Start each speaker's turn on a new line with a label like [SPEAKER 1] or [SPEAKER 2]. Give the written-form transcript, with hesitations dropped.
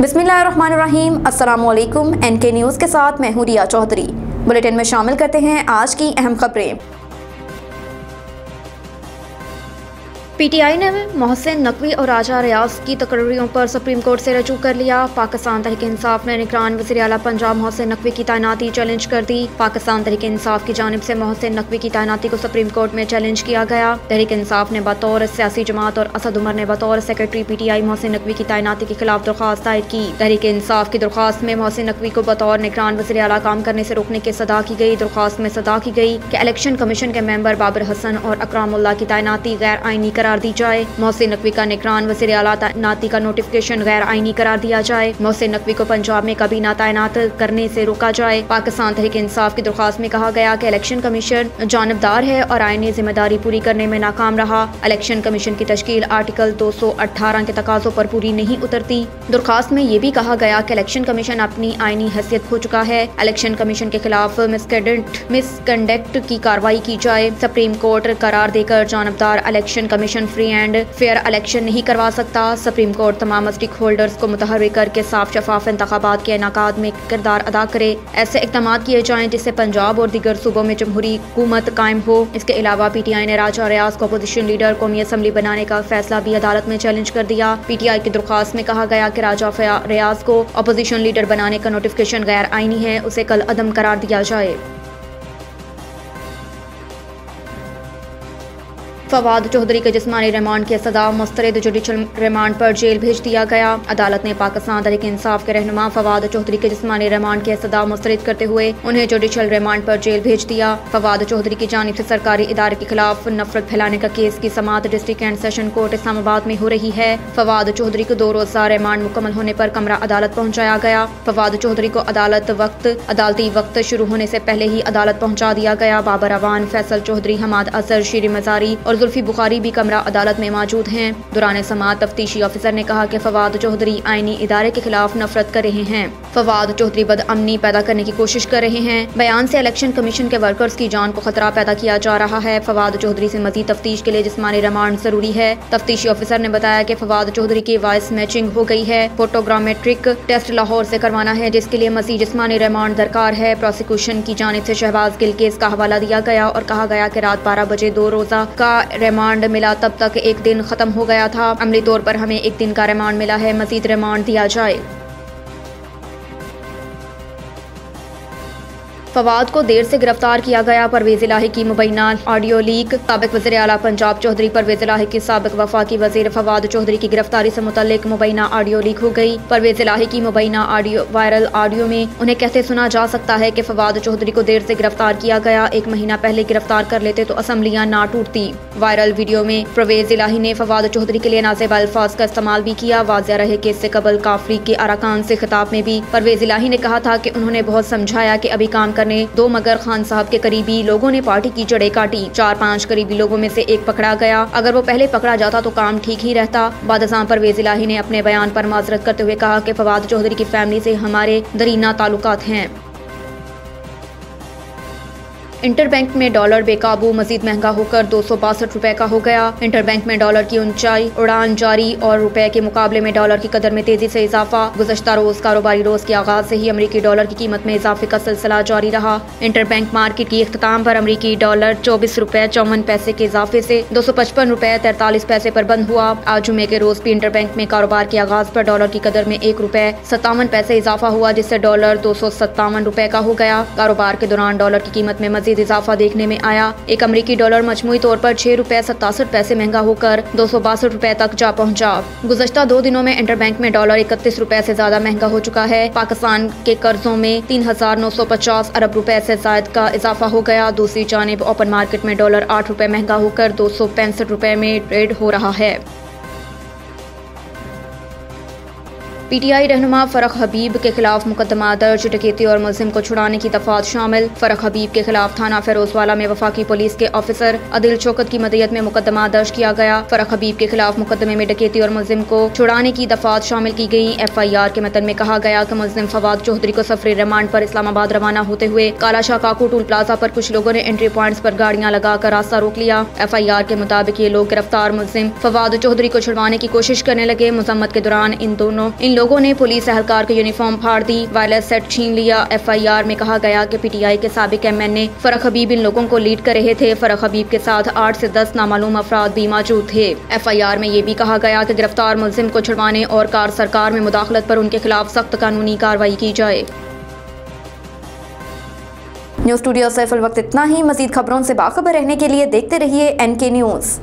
[SPEAKER 1] बिस्मिल्लाहिर्रहमानिर्रहीम। अस्सलामुअलैकुम। NK news के साथ मैं हूं रिया चौधरी। बुलेटिन में शामिल करते हैं आज की अहम खबरें। PTI ने मोहसिन नकवी और राजा रियाज की तकरीरों पर सुप्रीम कोर्ट से रजू कर लिया। पाकिस्तान तहरीक इंसाफ ने निगरान वज़ीर आला पंजाब मोहसिन नकवी की तैनाती चैलेंज कर दी। पाकिस्तान तहरीक इंसाफ की जानिब से मोहसिन नकवी की तैनाती को सुप्रीम कोर्ट में चैलेंज किया गया। तहरीक इंसाफ ने बतौर सियासी जमात और असद उमर ने बतौर सेक्रेटरी PTI मोहसिन नकवी की तैनाती के खिलाफ दरख्वास्त दायर की। तहरीक इंसाफ की दरख्वास्त में मोहसिन नकवी को बतौर निगरान वज़ीर आला काम करने से रोकने की सदा की गई। दरख्वास्त में सदा की गई कि इलेक्शन कमीशन के मेंबर बाबर हसन और अकरामुल्लाह की तैनाती गैर आईनी करार दी जाए। मोहसिन नकवी का निगरान वज़ीर आला तैनाती का नोटिफिकेशन गैर आईनी करार दिया जाए। मोहसिन नकवी को पंजाब में काबीना तैनात करने से रोका जाए। पाकिस्तान तहरीक इंसाफ की दरख्वास्त में कहा गया कि इलेक्शन कमीशन जानबदार है और आईनी जिम्मेदारी पूरी करने में नाकाम रहा। इलेक्शन कमीशन की तश्कील आर्टिकल 218 के तकाजों पर पूरी नहीं उतरती। दरख्वास्त में ये भी कहा गया कि इलेक्शन कमीशन अपनी आईनी हैसियत खो चुका है। इलेक्शन कमीशन के खिलाफ मिसकंडक्ट की कार्रवाई की जाए। सुप्रीम कोर्ट करार देकर जानबदार election commission free and fair election नहीं करवा सकता। सुप्रीम कोर्ट तमाम स्टेक होल्डर्स को मुतहर्रिक करके साफ शफाफ इंतखाबात के इनेकाद में किरदार अदा करे। ऐसे इक़दाम किए जाएं जिससे पंजाब और दीगर सूबों में जमहूरी हुकूमत कायम हो। इसके अलावा PTI ने राजा रियाज को अपोजिशन लीडर कौमी असम्बली बनाने का फैसला भी अदालत में चैलेंज कर दिया। PTI की दरख्वास्त में कहा गया कि राजा रियाज को अपोजिशन लीडर बनाने का नोटिफिकेशन गैर आईनी है, उसे कल अदम करार दिया जाए। फवाद चौधरी के जिस्मानी रिमांड की सजा मुस्तरद जुडिशल रिमांड पर जेल भेज दिया गया। अदालत ने पाकिस्तान तहरीक इंसाफ के रहनुमा फवाद चौधरी के जिस्मानी रिमांड की सजा मुस्तरद करते हुए उन्हें जुडिशल रिमांड पर जेल भेज दिया। फवाद चौधरी की जानिब से सरकारी इदारे के खिलाफ नफरत फैलाने का केस की समाअत district and session court Islamabad में हो रही है। फवाद चौधरी को 2 रोज़ा रिमांड मुकम्मल होने पर कमरा अदालत पहुँचाया गया। फवाद चौधरी को अदालती वक्त शुरू होने से पहले ही अदालत पहुँचा दिया गया। बाबर अवान, फैसल चौधरी, हमाद अजहर, शीरी मजारी और जुल्फी बुखारी भी कमरा अदालत में मौजूद हैं। दौरान समाअत तफ्तीशी ऑफिसर ने कहा कि फवाद चौधरी आईनी इदारे के खिलाफ नफरत कर रहे हैं। फवाद चौधरी बदअमनी पैदा करने की कोशिश कर रहे हैं। बयान से इलेक्शन कमीशन के वर्कर्स की जान को खतरा पैदा किया जा रहा है। फवाद चौधरी से मजीद तफ्तीश के लिए जिस्मानी रिमांड जरूरी है। तफ्तीशी ऑफिसर ने बताया कि फवाद चौधरी की वॉइस मैचिंग हो गई है। फोटोग्रामेट्रिक टेस्ट लाहौर से करवाना है, जिसके लिए मजीद जिस्मानी रिमांड दरकार है। प्रोसिक्यूशन की जानिब से शहबाज गिल केस का हवाला दिया गया और कहा गया कि रात 12 बजे 2 रोज़ा का रिमांड मिला, तब तक एक दिन खत्म हो गया था। अमली तौर पर हमें एक दिन का रिमांड मिला है, मजीद रिमांड दिया जाए। फवाद को देर से गिरफ्तार किया गया। परवेज इलाही की मुबैना ऑडियो लीक। साबिक वज़ीर आला पंजाब चौधरी परवेज इलाही की साबिक वफाकी वज़ीर फवाद चौधरी की गिरफ्तारी से मुतल्लिक मुबैना ऑडियो लीक हो गई। परवेज इलाही की मुबैना वायरल ऑडियो में उन्हें कहते सुना जा सकता है कि फवाद चौधरी को देर से गिरफ्तार किया गया, 1 महीना पहले गिरफ्तार कर लेते तो असम्बलियां ना टूटती। वायरल वीडियो में परवेज इलाही ने फवाद चौधरी के लिए नाज़ेबा अल्फाज का इस्तेमाल भी किया। वाज़ेह रहे कि इससे कबल काफरी के अरकान से खिताब में भी परवेज इलाही ने कहा था कि उन्होंने बहुत समझाया कि अभी काम करने दो, मगर खान साहब के करीबी लोगों ने पार्टी की जड़ें काटी। 4-5 करीबी लोगों में से एक पकड़ा गया। अगर वो पहले पकड़ा जाता तो काम ठीक ही रहता। बादशाह परवेज इलाही ने अपने बयान पर माजरत करते हुए कहा कि फवाद चौधरी की फैमिली से हमारे दरीना ताल्लुकात हैं। इंटरबैंक में डॉलर बेकाबू मजीद महंगा होकर 262 रुपए का हो गया। इंटरबैंक में डॉलर की ऊंचाई उड़ान जारी और रुपए के मुकाबले में डॉलर की कदर में तेजी से इजाफा। गुज़श्ता रोज कारोबारी रोज के आगाज से ही अमरीकी डॉलर की कीमत में इजाफे का सिलसिला जारी रहा। इंटरबैंक मार्केट की इख्तिताम पर अमरीकी डॉलर 24 रुपए 54 पैसे के इजाफे से 255 रुपए 43 पैसे पर बंद हुआ। आज जुमे के रोज भी इंटरबैंक में कारोबार के आगाज पर डॉलर की कदर में 1 रुपए 57 पैसे इजाफा हुआ, जिससे डॉलर 257 रुपए का हो गया। कारोबार के दौरान डॉलर की कीमत में मजीद इजाफा देखने में आया। एक अमरीकी डॉलर मजमूई तौर पर 6 रुपए 67 पैसे महंगा होकर 262 रुपए तक जा पहुंचा। गुज़श्ता 2 दिनों में इंटरबैंक में डॉलर 31 रुपए से ज्यादा महंगा हो चुका है। पाकिस्तान के कर्जों में 3950 अरब रुपए से ज्यादा का इजाफा हो गया। दूसरी जानिब ओपन मार्केट में डॉलर 8 रुपए महंगा होकर 265 रुपए में ट्रेड हो रहा है। PTI रहनुमा फरख हबीब के खिलाफ मुकदमा दर्ज। डकैती और मुलजिम को छुड़ाने की दफात शामिल। फरख हबीब के खिलाफ थाना फिरोजवाला में वफाकी पुलिस के ऑफिसर अदिल शौकत की मदयत में मुकदमा दर्ज किया गया। फरख हबीब के खिलाफ मुकदमे में डकैती और मुलजिम को छुड़ाने की दफात शामिल की गई। FIR के मतन में कहा गया कि मुलजिम फवाद चौधरी को सफरी रिमांड पर इस्लामाबाद रवाना होते हुए कालाशाह काकू टूल प्लाजा पर कुछ लोगों ने एंट्री पॉइंट्स पर गाड़ियां लगाकर रास्ता रोक लिया। FIR के मुताबिक ये लोग गिरफ्तार मुलजिम फवाद चौधरी को छुड़वाने की कोशिश करने लगे। मजम्मत के दौरान इन इन लोगों ने पुलिस एहलकार की यूनिफॉर्म फाड़ दी, वायरलेस सेट छीन लिया। FIR में कहा गया कि PTI के साबिक MNA फरख हबीब इन लोगों को लीड कर रहे थे। फरख हबीब के साथ 8 से 10 नामालूम अफराद भी मौजूद थे। FIR में ये भी कहा गया कि गिरफ्तार मुलजिम को छुड़वाने और कार सरकार में मुदाखलत पर उनके खिलाफ सख्त कानूनी कार्रवाई की जाए। न्यूज़ स्टूडियो से फिल वक्त इतना ही। मजीद खबरों से बाखबर रहने के लिए देखते रहिए NK न्यूज़।